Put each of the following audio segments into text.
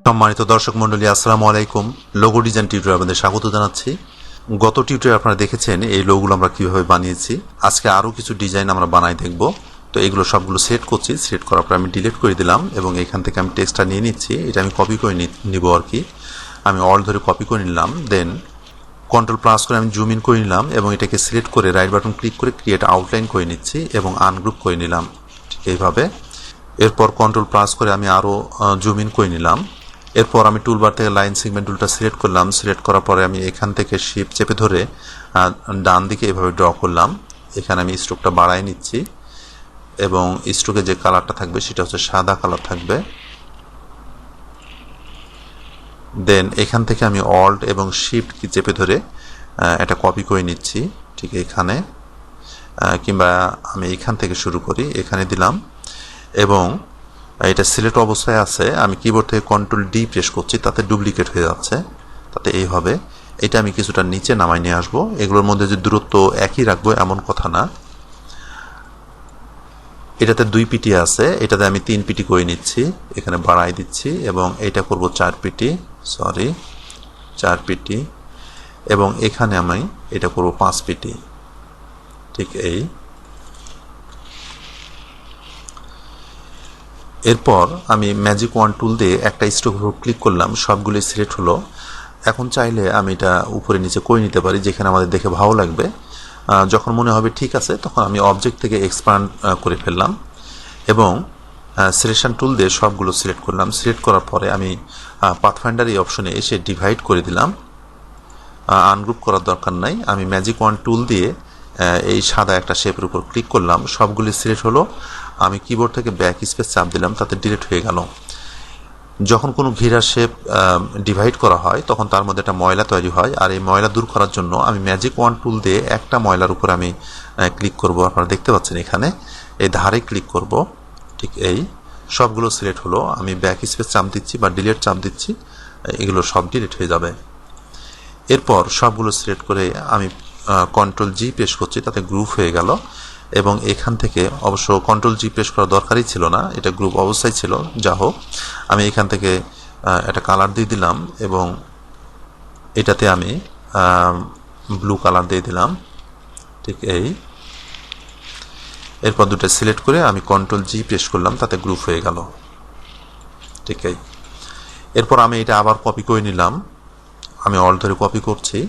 সম্মানিত দর্শক মণ্ডলী, আসসালামু আলাইকুম। লোগো ডিজাইন টিউটোরিয়ালে আপনাদের স্বাগত জানাচ্ছি। গত টিউটোরিয়ালে আপনারা দেখেছেন এই লোগোগুলো আমরা কিভাবে বানিয়েছি। আজকে আরও কিছু ডিজাইন আমরা বানাই দেখব। তো এগুলো সবগুলো সেট করছি। সেট করার পর আমি ডিলিট করে দিলাম এবং এখান থেকে আমি টেক্সটটা নিয়ে নিচ্ছি। এটা আমি কপি করে নিব আর কি। আমি অল্ট ধরে কপি করে নিলাম, দেন কন্ট্রোল প্লাস করে আমি জুম ইন করে নিলাম এবং এটাকে সিলেক্ট করে রাইট বাটন ক্লিক করে ক্রিয়েট আউটলাইন করে নিচ্ছি এবং আনগ্রুপ করে নিলাম ঠিক এইভাবে। এরপর কন্ট্রোল প্লাস করে আমি আরও জুম ইন করে নিলাম। এরপর আমি টুলবার থেকে লাইন সেগমেন্ট টুলটা সিলেক্ট করলাম। সিলেক্ট করার পরে আমি এখান থেকে শিফট চেপে ধরে ডান দিকে এভাবে ড্র করলাম। এখানে আমি স্ট্রোকটা বাড়াই নিচ্ছি এবং স্ট্রোকে যে কালারটা থাকবে সেটা হচ্ছে সাদা কালার থাকবে। দেন এখান থেকে আমি অল্ট এবং শিফট কি চেপে ধরে এটা কপি করে নিচ্ছি ঠিক এখানে, কিংবা আমি এখান থেকে শুরু করি, এখানে দিলাম এবং এটা সিলেক্ট অবস্থায় আছে। আমি কিবোর্ড থেকে কন্ট্রোল ডি প্রেস করছি, তাতে ডুপ্লিকেট হয়ে যাচ্ছে। তাতে এইভাবে এটা আমি কিছুটা নিচে নামাই নিয়ে আসবো। এগুলোর মধ্যে যে দূরত্ব একই রাখবো এমন কথা না। এটাতে 2 পিটি আছে, এটাতে আমি 3 পিটি করে নিচ্ছি, এখানে বাড়াই দিচ্ছি এবং এটা করব 4 পিটি, 4 পিটি এবং এখানে আমি এটা করব 5 পিটি ঠিক এই। এরপর আমি ম্যাজিক ওয়ান টুল দিয়ে একটা স্ট্রোক উপর ক্লিক করলাম, সবগুলি সিলেক্ট হলো। এখন চাইলে আমি এটা উপরে নিচে করে নিতে পারি যেখানে আমাদের দেখে ভালো লাগবে। যখন মনে হবে ঠিক আছে তখন আমি অবজেক্ট থেকে এক্সপ্যান্ড করে ফেললাম এবং সিলেকশন টুল দিয়ে সবগুলো সিলেক্ট করলাম। সিলেক্ট করার পরে আমি পাথফাইন্ডার এই অপশনে এসে ডিভাইড করে দিলাম। আনগ্রুপ করার দরকার নাই। আমি ম্যাজিক ওয়ান টুল দিয়ে এই সাদা একটা শেপের উপর ক্লিক করলাম, সবগুলি সিলেক্ট হলো। আমি কিবোর্ড থেকে ব্যাক স্পেস চাপ দিলাম, তাতে ডিলিট হয়ে গেল। যখন কোনো ঘিরা শেপ ডিভাইড করা হয় তখন তার মধ্যে একটা ময়লা তৈরি হয়, আর এই ময়লা দূর করার জন্য আমি ম্যাজিক ওয়ান টুল দিয়ে একটা ময়লার উপর আমি ক্লিক করব। আপনারা দেখতে পাচ্ছেন এখানে এই ধারে ক্লিক করব ঠিক এই। সবগুলো সিলেক্ট হলো। আমি ব্যাক স্পেস চাপ দিচ্ছি বা ডিলিট চাপ দিচ্ছি, এগুলো সব ডিলিট হয়ে যাবে। এরপর সবগুলো সিলেক্ট করে আমি কন্ট্রোল জি প্রেস করছি, তাতে গ্রুপ হয়ে গেল এবং এখান থেকে অবশ্য কন্ট্রোল জি প্রেস করা দরকারই ছিল না, এটা গ্রুপ অবস্থায় ছিল। যা হোক, আমি এখান থেকে একটা কালার দিয়ে দিলাম এবং এটাতে আমি ব্লু কালার দিয়ে দিলাম ঠিক এই। এরপর দুটো সিলেক্ট করে আমি কন্ট্রোল জি প্রেস করলাম, তাতে গ্রুপ হয়ে গেল ঠিক এই। এরপর আমি এটা আবার কপি করে নিলাম, আমি অল্ট ধরে কপি করছি।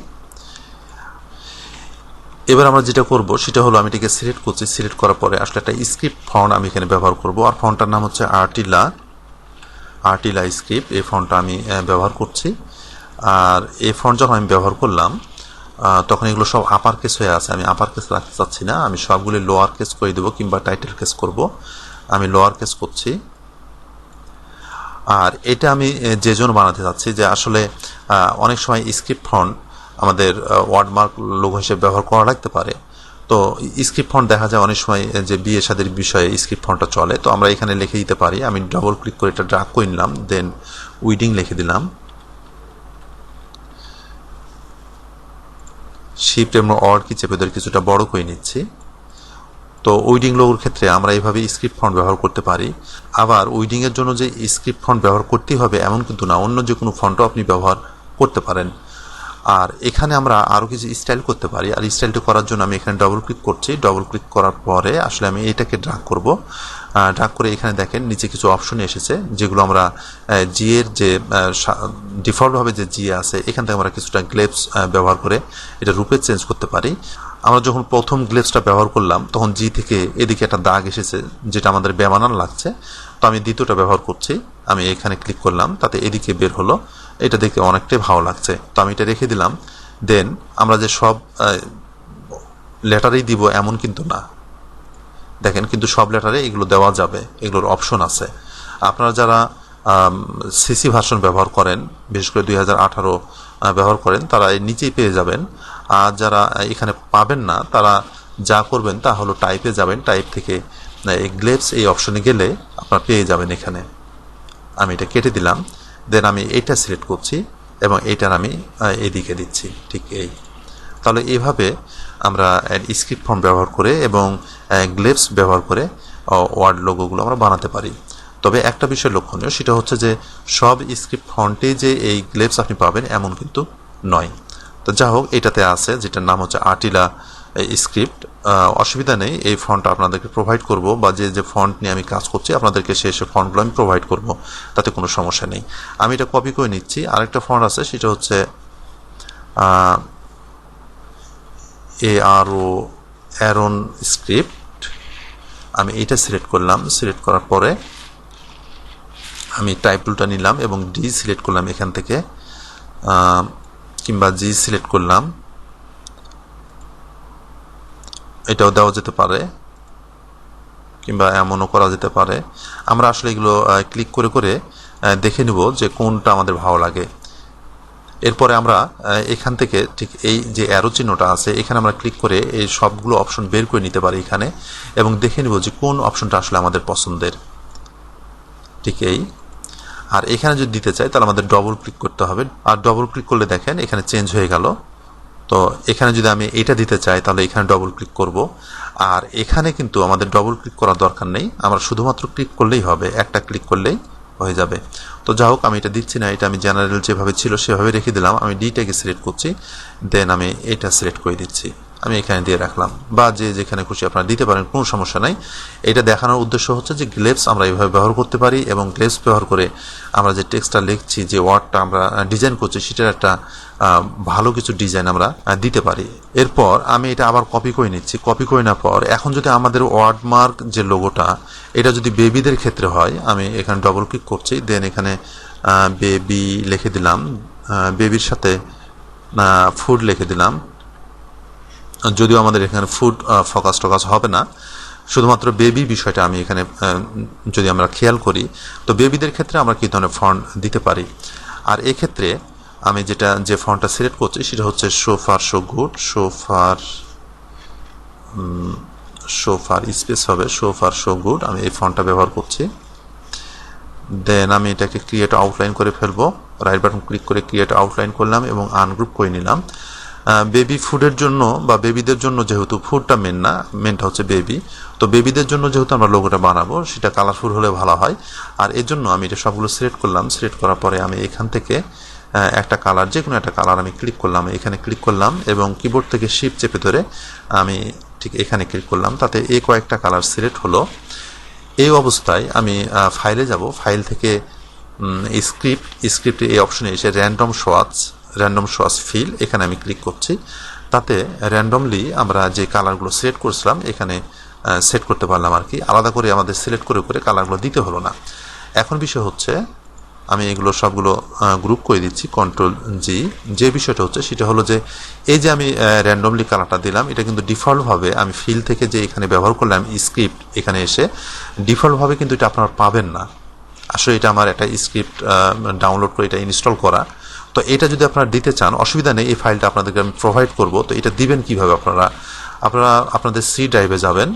এবার আমরা যেটা করব সেটা হলো আমি এটাকে সিলেক্ট করছি। সিলেক্ট করার পরে আসলে একটা স্ক্রিপ্ট ফন্ট আমি এখানে ব্যবহার করব, আর ফন্টটার নাম হচ্ছে আর্টিলা স্ক্রিপ্ট। এই ফন্টটা আমি ব্যবহার করছি। আর এই ফন্ট যখন আমি ব্যবহার করলাম তখন এগুলো সব আপার কেস হয়ে আছে। আমি আপার কেস রাখতে চাচ্ছি না, আমি সবগুলি লোয়ার কেস করে দেবো কিংবা টাইটেল কেস করব। আমি লোয়ার কেস করছি। আর এটা আমি যে জন্য বানাতে চাচ্ছি যে আসলে অনেক সময় স্ক্রিপ্ট ফন্ট আমাদের ওয়ার্ডমার্ক লোগো হিসেবে ব্যবহার করা লাগতে পারে। তো স্ক্রিপ্ট ফন্ট দেখা যায় অনেক সময় যে বিয়ে শাদীর বিষয়ে স্ক্রিপ্ট ফন্টটা চলে, তো আমরা এখানে লিখে দিতে পারি। আমি ডবল ক্লিক করে এটা ড্র্যাগ করে নিলাম, দেন উইডিং লিখে দিলাম। শিফট এবং অল্ট কি চেপে ধরে কিছুটা বড় করে নিচ্ছি। তো উইডিং লোগোর ক্ষেত্রে আমরা এইভাবে স্ক্রিপ্ট ফন্ট ব্যবহার করতে পারি। আবার উইডিংয়ের জন্য যে স্ক্রিপ্ট ফন্ট ব্যবহার করতেই হবে এমন কিন্তু না, অন্য যে কোনো ফন্টও আপনি ব্যবহার করতে পারেন। আর এখানে আমরা আরও কিছু স্টাইল করতে পারি, আর স্টাইলটি করার জন্য আমি এখানে ডবল ক্লিক করছি। ডবল ক্লিক করার পরে আসলে আমি এটাকে ড্র্যাগ করব। ড্র্যাগ করে এখানে দেখেন নিচে কিছু অপশন এসেছে যেগুলো আমরা জি এর যে ডিফল্টভাবে যে জি আছে এখান থেকে আমরা কিছুটা গ্লেপস ব্যবহার করে এটা রূপে চেঞ্জ করতে পারি। আমরা যখন প্রথম গ্লেপসটা ব্যবহার করলাম তখন জি থেকে এদিকে একটা দাগ এসেছে যেটা আমাদের বেমানান লাগছে, তো আমি দ্বিতীয়টা ব্যবহার করছি। আমি এখানে ক্লিক করলাম, তাতে এদিকে বের হলো, এটা দেখতে অনেকটাই ভালো লাগছে। তো আমি এটা রেখে দিলাম। দেন আমরা যে সব লেটারেই দিব এমন কিন্তু না, দেখেন কিন্তু সব লেটারে এগুলো দেওয়া যাবে, এগুলোর অপশন আছে। আপনারা যারা সিসি ভার্সন ব্যবহার করেন, বিশেষ করে 2018 ব্যবহার করেন, তারা এর নিচেই পেয়ে যাবেন। আর যারা এখানে পাবেন না তারা যা করবেন তা হলো টাইপে যাবেন, টাইপ থেকে এই গ্লেপস এই অপশনে গেলে আপনারা পেয়ে যাবেন এখানে। আমি এটা কেটে দিলাম, দেন আমি এটা সিলেক্ট করছি এবং এইটার আমি এদিকে দিচ্ছি ঠিক এই। তাহলে এইভাবে আমরা স্ক্রিপ্ট ফন্ট ব্যবহার করে এবং গ্লেপস ব্যবহার করে ওয়ার্ড লোগোগুলো আমরা বানাতে পারি। তবে একটা বিষয় লক্ষণীয়, সেটা হচ্ছে যে সব স্ক্রিপ্ট ফন্টে যে এই গ্লেপস আপনি পাবেন এমন কিন্তু নয়। তো যা হোক, এটাতে আছে যেটার নাম হচ্ছে আটিলা স্ক্রিপ্ট। অসুবিধা নেই, এই ফন্ট আপনাদেরকে প্রোভাইড করব, বা যে ফন্ট নিয়ে আমি কাজ করছি আপনাদেরকে সেই ফন্টগুলো আমি প্রোভাইড করব, তাতে কোনো সমস্যা নেই। আমি এটা কপি করে নিচ্ছি। আরেকটা ফন্ট আছে, সেটা হচ্ছে অ্যারন স্ক্রিপ্ট। আমি এটা সিলেক্ট করলাম। সিলেক্ট করার পরে আমি টাইপ টুলটা নিলাম এবং ডি সিলেক্ট করলাম এখান থেকে, কিংবা জি সিলেক্ট করলাম, এটাও দেওয়া যেতে পারে, কিংবা এমনও করা যেতে পারে। আমরা আসলে এগুলো ক্লিক করে করে দেখে নিব যে কোনটা আমাদের ভালো লাগে। এরপরে আমরা এখান থেকে ঠিক এই যে অ্যারো চিহ্নটা আছে এখানে আমরা ক্লিক করে এই সবগুলো অপশন বের করে নিতে পারি এখানে, এবং দেখে নিব যে কোন অপশনটা আসলে আমাদের পছন্দের। ঠিক এই, আর এখানে যদি দিতে চাই তাহলে আমাদের ডবল ক্লিক করতে হবে, আর ডবল ক্লিক করলে দেখেন এখানে চেঞ্জ হয়ে গেল। তো এখানে যদি আমি এটা দিতে চাই তাহলে এখানে ডবল ক্লিক করব, আর এখানে কিন্তু আমাদের ডবল ক্লিক করার দরকার নেই, আমরা শুধুমাত্র ক্লিক করলেই হবে, একটা ক্লিক করলেই হয়ে যাবে। তো যা হোক, আমি এটা দিচ্ছি না, এটা আমি জেনারেল যেভাবে ছিল সেভাবে রেখে দিলাম। আমি ডিটাকে সিলেক্ট করছি, দেন আমি এটা সিলেক্ট করে দিচ্ছি, আমি এখানে দিয়ে রাখলাম, বা যে যেখানে খুশি আপনারা দিতে পারেন, কোনো সমস্যা নাই। এটা দেখানোর উদ্দেশ্য হচ্ছে যে গ্লেপস আমরা এইভাবে ব্যবহার করতে পারি, এবং গ্লেপস ব্যবহার করে আমরা যে টেক্সটটা লিখছি, যে ওয়ার্ডটা আমরা ডিজাইন করছি, সেটার একটা ভালো কিছু ডিজাইন আমরা দিতে পারি। এরপর আমি এটা আবার কপি করে নিচ্ছি। কপি করে নেওয়ার পর এখন যদি আমাদের ওয়ার্ডমার্ক যে লোগোটা, এটা যদি বেবিদের ক্ষেত্রে হয়, আমি এখানে ডবল ক্লিক করছি, দেন এখানে বেবি লিখে দিলাম, বেবির সাথে ফুড লিখে দিলাম। যদিও আমাদের এখানে ফুড ফোকাস টোকাস হবে না, শুধুমাত্র বেবি বিষয়টা আমি এখানে যদি আমরা খেয়াল করি, তো বেবিদের ক্ষেত্রে আমরা কী ধরনের ফন্ট দিতে পারি। আর এক্ষেত্রে আমি যে ফন্টটা সিলেক্ট করছি সেটা হচ্ছে so far so good, so far space হবে শো ফার শো গুড, আমি এই ফন্টটা ব্যবহার করছি। দেন আমি এটাকে ক্রিয়েট আউটলাইন করে ফেলবো, রাইট বাটন ক্লিক করে ক্রিয়েট আউটলাইন করলাম এবং আনগ্রুপ করে নিলাম। বেবি ফুডের জন্য বা বেবিদের জন্য, যেহেতু ফুডটা মেন না, মেনটা হচ্ছে বেবি, তো বেবিদের জন্য যেহেতু আমরা লোগোটা বানাবো, সেটা কালারফুল হলে ভালো হয়। আর এর জন্য আমি এটা সবগুলো সিলেক্ট করলাম। সিলেক্ট করার পরে আমি এখান থেকে একটা কালার, যে কোনো একটা কালার আমি ক্লিক করলাম, এখানে ক্লিক করলাম এবং কিবোর্ড থেকে শিফট চেপে ধরে আমি ঠিক এখানে ক্লিক করলাম, তাতে এই কয়েকটা কালার সিলেক্ট হলো। এই অবস্থায় আমি ফাইলে যাব, ফাইল থেকে স্ক্রিপ্টে এই অপশনে এসে র্যান্ডম সোয়াচ ফিল, এখানে আমি ক্লিক করছি। তাতে র্যান্ডমলি আমরা যে কালারগুলো সিলেক্ট করেছিলাম এখানে সেট করতে পারলাম আর কি, আলাদা করে আমাদের সিলেক্ট করে করে কালারগুলো দিতে হলো না। এখন বিষয় হচ্ছে আমি এগুলো সবগুলো গ্রুপ করে দিচ্ছি, কন্ট্রোল জি। যে বিষয়টা হচ্ছে সেটা হলো যে এই যে আমি র্যান্ডমলি কালারটা দিলাম, এটা কিন্তু ডিফল্টভাবে আমি ফিল থেকে যে এখানে ব্যবহার করলাম স্ক্রিপ্ট, এখানে এসে ডিফল্টভাবে কিন্তু এটা আপনারা পাবেন না। আসলে এটা আমার একটা স্ক্রিপ্ট ডাউনলোড করে এটা ইনস্টল করা। তো এটা যদি আপনারা দিতে চান, অসুবিধা নেই, এই ফাইলটা আপনাদেরকে আমি প্রোভাইড করব। তো এটা দিবেন কিভাবে? আপনারা আপনাদের সি ড্রাইভে যাবেন।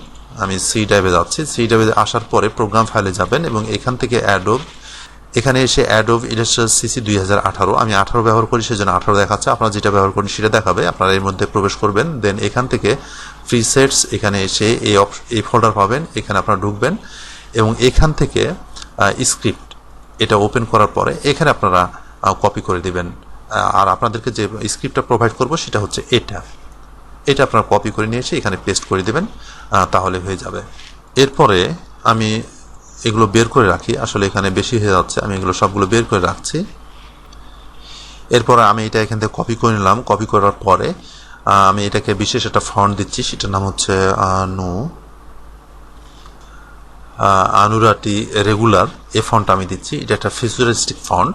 আমি সি ড্রাইভে যাচ্ছি। সি ড্রাইভে আসার পরে প্রোগ্রাম ফাইলে যাবেন এবং এখান থেকে এখানে এসে অ্যাডোব ইলাস্ট্রেটর সিসি 2018, আমি 18 ব্যবহার করি, সেজন্য 18 দেখাচ্ছে। আপনারা যেটা ব্যবহার করেন সেটা দেখাবে, আপনারা এর মধ্যে প্রবেশ করবেন। দেন এখান থেকে প্রিসেটস, এখানে এসে এই ফোল্ডার পাবেন, এখানে আপনারা ঢুকবেন এবং এখান থেকে স্ক্রিপ্ট এটা ওপেন করার পরে এখানে আপনারা কপি করে দিবেন। আর আপনাদেরকে যে স্ক্রিপ্টটা প্রোভাইড করব সেটা হচ্ছে এটা আপনারা কপি করে নিয়ে এসে এখানে পেস্ট করে দেবেন, তাহলে হয়ে যাবে। এরপরে আমি এগুলো বের করে রাখি, আসলে এখানে বেশি হয়ে যাচ্ছে, আমি এগুলো সবগুলো বের করে রাখছি। এরপরে আমি এটা এখান থেকে কপি করে নিলাম। কপি করার পরে আমি এটাকে বিশেষ একটা ফন্ট দিচ্ছি, সেটার নাম হচ্ছে আনুরাটি রেগুলার। এই ফন্ট আমি দিচ্ছি, এটা একটা ফিউচারিস্টিক ফন্ট।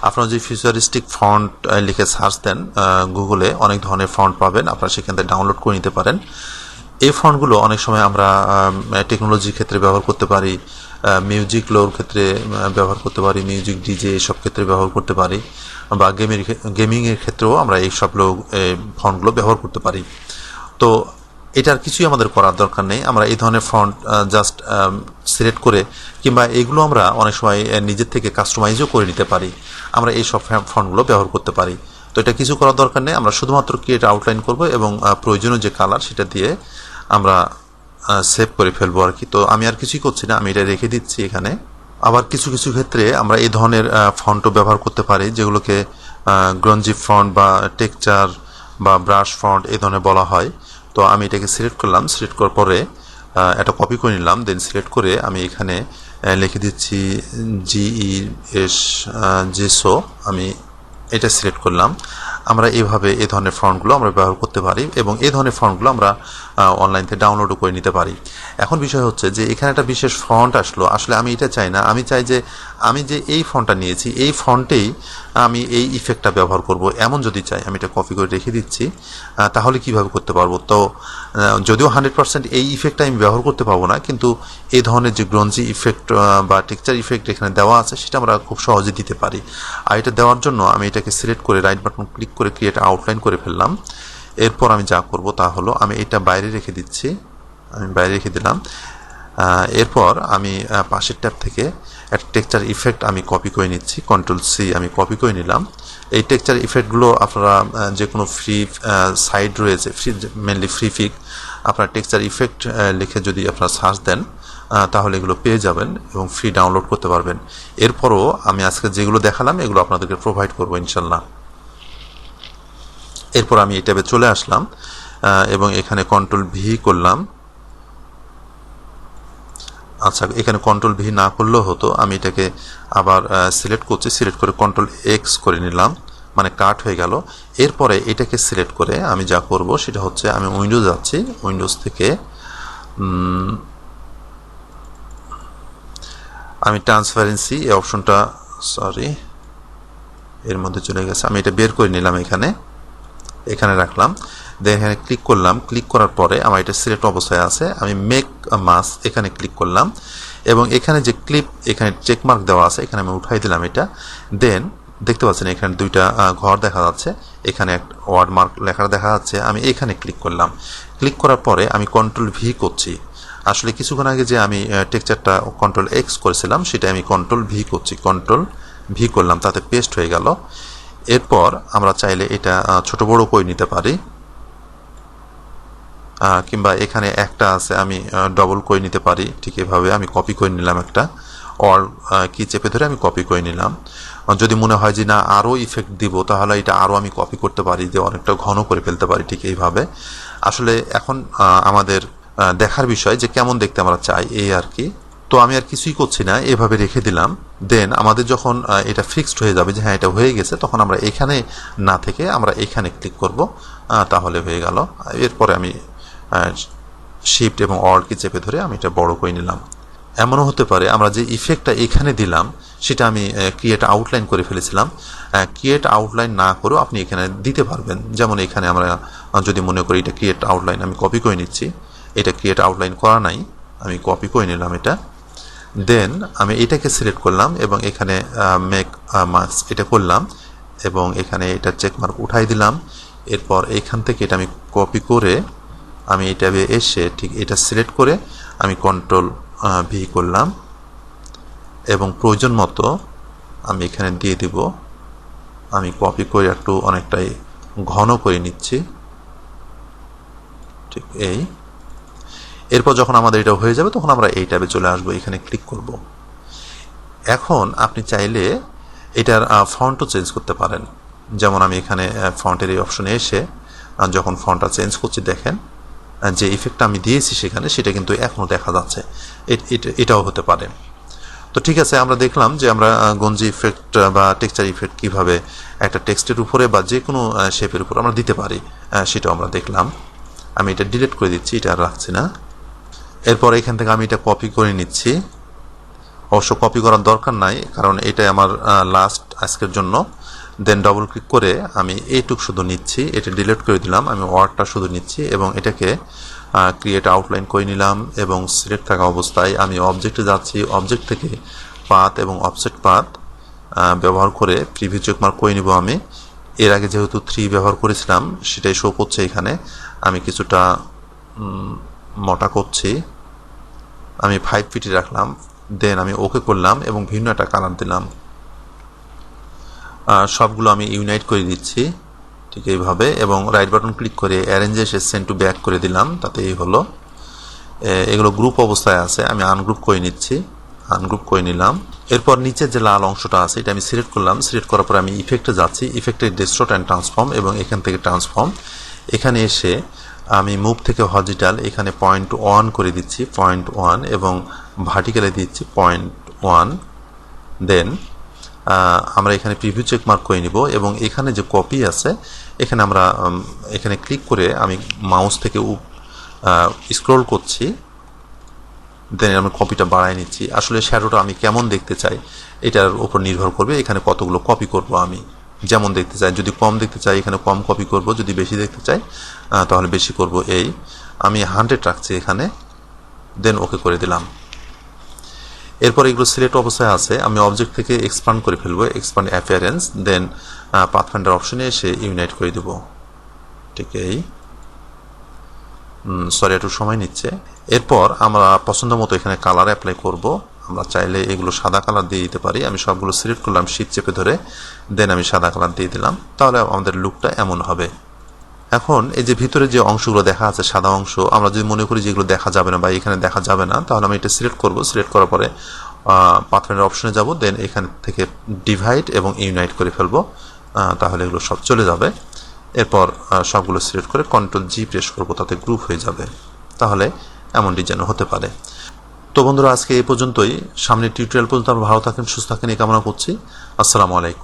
আপনারা যদি ফিউচারিস্টিক ফন্ট লিখে সার্চ দেন গুগলে, অনেক ধরনের ফন্ট পাবেন, আপনারা সেখান থেকে ডাউনলোড করে নিতে পারেন। এই ফন্টগুলো অনেক সময় আমরা টেকনোলজির ক্ষেত্রে ব্যবহার করতে পারি, মিউজিক লোর ক্ষেত্রে ব্যবহার করতে পারি, মিউজিক ডিজে এসব ক্ষেত্রে ব্যবহার করতে পারি, বা গেমিংয়ের ক্ষেত্রেও আমরা এই সব ফন্টগুলো ব্যবহার করতে পারি। তো এটার কিছুই আমাদের করার দরকার নেই, আমরা এই ধরনের ফন্ট জাস্ট সিলেক্ট করে, কিংবা এগুলো আমরা অনেক সময় নিজের থেকে কাস্টমাইজও করে নিতে পারি, আমরা এই সব ফন্টগুলো ব্যবহার করতে পারি। তো এটা কিছু করার দরকার নেই, আমরা শুধুমাত্র ক্রিয়েট আউটলাইন করব এবং প্রয়োজনীয় যে কালার সেটা দিয়ে আমরা সেভ করে ফেলবো আর কি। তো আমি আর কিছুই করছি না, আমি এটা রেখে দিচ্ছি এখানে আবার কিছু কিছু ক্ষেত্রে আমরা এই ধরনের ফন্টও ব্যবহার করতে পারি, যেগুলোকে গ্রঞ্জি ফন্ট বা টেক্সচার বা ব্রাশ ফন্ট এই ধরনের বলা হয়। তো আমি এটাকে সিলেক্ট করলাম, সিলেক্ট করার পরে এটা কপি করে নিলাম, দেন সিলেক্ট করে আমি এখানে লিখে দিচ্ছি GES জেসো। আমি এটা সিলেক্ট করলাম। আমরা এভাবে এই ধরনের ফন্টগুলো আমরা ব্যবহার করতে পারি এবং এই ধরনের ফন্টগুলো আমরা অনলাইন থেকে ডাউনলোডও করে নিতে পারি। এখন বিষয় হচ্ছে যে এখানে একটা বিশেষ ফন্ট আসলো, আসলে আমি এটা চাই না। আমি চাই যে আমি যে এই ফন্টটা নিয়েছি এই ফন্টেই আমি এই ইফেক্টটা ব্যবহার করব, এমন যদি চাই আমি এটা কপি করে রেখে দিচ্ছি। তাহলে কিভাবে করতে পারবো? তো যদিও 100% এই ইফেক্টটা আমি ব্যবহার করতে পারবো না, কিন্তু এই ধরনের যে গ্রঞ্জি ইফেক্ট বা টেক্সচার ইফেক্ট এখানে দেওয়া আছে সেটা আমরা খুব সহজে দিতে পারি। আর এটা দেওয়ার জন্য আমি এটাকে সিলেক্ট করে রাইট বাটন ক্লিক করে ক্রিয়েট আউটলাইন করে ফেললাম। এরপর আমি যা করব তা হলো আমি এটা বাইরে রেখে দিচ্ছি, আমি বাইরে রেখে দিলাম। এরপর আমি পাশের ট্যাব থেকে একটা টেক্সচার ইফেক্ট আমি কপি করে নিচ্ছি, Ctrl+C আমি কপি করে নিলাম। এই টেক্সচার ইফেক্টগুলো আপনারা যে কোনো ফ্রি সাইট রয়েছে, মেনলি ফ্রিফিক, আপনার টেক্সচার ইফেক্ট লিখে যদি আপনারা সার্চ দেন তাহলে এগুলো পেয়ে যাবেন এবং ফ্রি ডাউনলোড করতে পারবেন। এরপরও আমি আজকে যেগুলো দেখালাম এগুলো আপনাদেরকে প্রোভাইড করবো ইনশাল্লাহ। এরপর আমি এই ট্যাবে চলে আসলাম এবং এখানে Ctrl+V করলাম। আচ্ছা, এখানে Ctrl+V না করলেও হতো, আমি এটাকে আবার সিলেক্ট করছি, সিলেক্ট করে Ctrl+X করে নিলাম, মানে কাট হয়ে গেল। এরপরে এটাকে সিলেক্ট করে আমি যা করব সেটা হচ্ছে আমি উইন্ডোজ যাচ্ছি, উইন্ডোজ থেকে আমি ট্রান্সপারেন্সি এই অপশনটা, সরি এর মধ্যে চলে গেছে, আমি এটা বের করে নিলাম, এখানে রাখলাম। দেন এখানে ক্লিক করলাম, ক্লিক করার পরে আমার এটা সিলেক্ট অবস্থায় আছে, আমি মেক মাস্ক এখানে ক্লিক করলাম এবং এখানে যে ক্লিপ এখানে চেকমার্ক দেওয়া আছে এখানে আমি উঠাই দিলাম এটা। দেন দেখতে পাচ্ছেন এখানে দুইটা ঘর দেখা যাচ্ছে, এখানে একটা ওয়ার্ড মার্ক লেখা দেখা যাচ্ছে, আমি এখানে ক্লিক করলাম। ক্লিক করার পরে আমি Ctrl+V করছি। আসলে কিছুক্ষণ আগে যে আমি টেক্সচারটা Ctrl+X করেছিলাম সেটা আমি Ctrl+V করছি, Ctrl+V করলাম, তাতে পেস্ট হয়ে গেল। এরপর আমরা চাইলে এটা ছোট বড় করে নিতে পারি, কিংবা এখানে একটা আছে আমি ডবল করে নিতে পারি। ঠিক এভাবে আমি কপি করে নিলাম, একটা অর কি চেপে ধরে আমি কপি করে নিলাম। যদি মনে হয় যে না আরও ইফেক্ট দিব তাহলে এটা আরও আমি কপি করতে পারি, যে অনেকটা ঘন করে ফেলতে পারি। ঠিক এইভাবে আসলে এখন আমাদের দেখার বিষয় যে কেমন দেখতে আমরা চাই, এই আর কি। তো আমি আর কিছুই করছি না, এভাবে রেখে দিলাম। দেন আমাদের যখন এটা ফিক্সড হয়ে যাবে যে হ্যাঁ এটা হয়ে গেছে, তখন আমরা এখানে না থেকে আমরা এখানে ক্লিক করব, তাহলে হয়ে গেল। এরপরে আমি শিফট এবং অল্ট কি চেপে ধরে আমি এটা বড় করে নিলাম। এমনও হতে পারে আমরা যে ইফেক্টটা এখানে দিলাম সেটা আমি ক্রিয়েট আউটলাইন করে ফেলেছিলাম, ক্রিয়েট আউটলাইন না করেও আপনি এখানে দিতে পারবেন। যেমন এখানে আমরা যদি মনে করি এটা ক্রিয়েট আউটলাইন, আমি কপি করে নিচ্ছি, এটা ক্রিয়েট আউটলাইন করা নাই, আমি কপি করে নিলাম এটা। দেন আমি এটাকে সিলেক্ট করলাম এবং এখানে মেক মাস্ক এটা করলাম এবং এখানে এটা চেকমার্ক উঠাই দিলাম। এরপর এইখান থেকে এটা আমি কপি করে আমি এই ট্যাবে এসে ঠিক এটা সিলেক্ট করে আমি Ctrl+V করলাম এবং প্রয়োজন মতো আমি এখানে দিয়ে দিব। আমি কপি করে একটু অনেকটাই ঘন করে নিচ্ছি, ঠিক এই। এরপর যখন আমাদের এটা হয়ে যাবে তখন আমরা এই ট্যাবে চলে আসবো, এখানে ক্লিক করব। এখন আপনি চাইলে এটার ফন্টও চেঞ্জ করতে পারেন। যেমন আমি এখানে ফন্টের এই অপশনে এসে যখন ফন্টটা চেঞ্জ করছি, দেখেন যে ইফেক্টটা আমি দিয়েছি সেখানে সেটা কিন্তু এখনও দেখা যাচ্ছে, এটাও হতে পারে। তো ঠিক আছে, আমরা দেখলাম যে আমরা গঞ্জি ইফেক্ট বা টেক্সচার ইফেক্ট কিভাবে একটা টেক্সটের উপরে বা যে কোনো শেপের উপর আমরা দিতে পারি, সেটাও আমরা দেখলাম। আমি এটা ডিলিট করে দিচ্ছি, এটা আর রাখছি না। এরপর এখান থেকে আমি এটা কপি করে নিচ্ছি। অবশ্য কপি করার দরকার নাই, কারণ এটাই আমার লাস্ট আজকের জন্য। দেন ডবল ক্লিক করে আমি এইটুক শুধু নিচ্ছি, এটা ডিলিট করে দিলাম, আমি ওয়ার্ডটা শুধু নিচ্ছি এবং এটাকে ক্রিয়েট আউটলাইন করে নিলাম এবং সিলেক্ট থাকা অবস্থায় আমি অবজেক্টে যাচ্ছি। অবজেক্ট থেকে পাথ এবং অফসেট পাথ ব্যবহার করে প্রিভিউ চেকমার্ক করে নিব। আমি এর আগে যেহেতু 3 ব্যবহার করেছিলাম সেটাই শো করছে এখানে। আমি কিছুটা মোটা করছি, আমি 5 ফিটে রাখলাম। দেন আমি ওকে করলাম এবং ভিন্ন একটা কালার দিলাম। সবগুলো আমি ইউনাইট করে দিচ্ছি ঠিক এইভাবে এবং রাইট বাটন ক্লিক করে অ্যারেঞ্জে এসে সেন্ড টু ব্যাক করে দিলাম, তাতে এই হলো। এগুলো গ্রুপ অবস্থায় আছে, আমি আনগ্রুপ করে নিচ্ছি, আনগ্রুপ করে নিলাম। এরপর নিচে যে লাল অংশটা আছে এটা আমি সিলেক্ট করলাম। সিলেক্ট করার পর আমি ইফেক্টে যাচ্ছি, ইফেক্টে ডিস্টর্ট অ্যান্ড ট্রান্সফর্ম, এবং এখান থেকে ট্রান্সফর্ম। এখানে এসে আমি মুভ থেকে হরিজন্টাল এখানে 0.1 করে দিচ্ছি, 0.1, এবং ভার্টিক্যালে দিচ্ছি 0.1। দেন আমরা এখানে প্রিভিউ চেক মার্ক করে নিব, এবং এখানে যে কপি আছে এখানে আমরা এখানে ক্লিক করে আমি মাউস থেকে স্ক্রল করছি, দেন আমি কপিটা বাড়ায় নিচ্ছি। আসলে শ্যাডোটা আমি কেমন দেখতে চাই এটার উপর নির্ভর করবে এখানে কতগুলো কপি করব। আমি যেমন দেখতে চাই, যদি কম দেখতে চাই এখানে কম কপি করব, যদি বেশি দেখতে চাই তাহলে বেশি করব। এই আমি 100 রাখছি এখানে, দেন ওকে করে দিলাম। এরপর এগুলো সিলেক্ট অবস্থায় আছে, আমি অবজেক্ট থেকে এক্সপান্ড করে ফেলবো, এক্সপান্ড অ্যাপিয়ারেন্স, দেন পাথফাইন্ডার অপশনে এসে ইউনাইট করে দেব। ঠিক এই সরি একটু সময় নিচ্ছে। এরপর আমরা পছন্দ মতো এখানে কালার অ্যাপ্লাই করব। আমরা চাইলে এগুলো সাদা কালার দিয়ে দিতে পারি। আমি সবগুলো সিলেক্ট করলাম শিফট চেপে ধরে, দেন আমি সাদা কালার দিয়ে দিলাম। তাহলে আমাদের লুকটা এমন হবে। এখন এই যে ভিতরে যে অংশগুলো দেখা আছে সাদা অংশ, আমরা যদি মনে করি যে এগুলো দেখা যাবে না বা এখানে দেখা যাবে না, তাহলে আমি এটা সিলেক্ট করব। সিলেক্ট করার পরে পাথফাইন্ডার অপশনে যাব, দেন এখান থেকে ডিভাইড এবং ইউনাইট করে ফেলবো, তাহলে এগুলো সব চলে যাবে। এরপর সবগুলো সিলেক্ট করে Ctrl+G প্রেস করব, তাতে গ্রুপ হয়ে যাবে। তাহলে এমন ডিজাইন হতে পারে। তো বন্ধুরা, আজকে এই পর্যন্তই। সামনে টিউটোরিয়াল পর্যন্ত ভালো থাকেন, সুস্থ থাকেন এই কামনা করছি। আসসালামু আলাইকুম।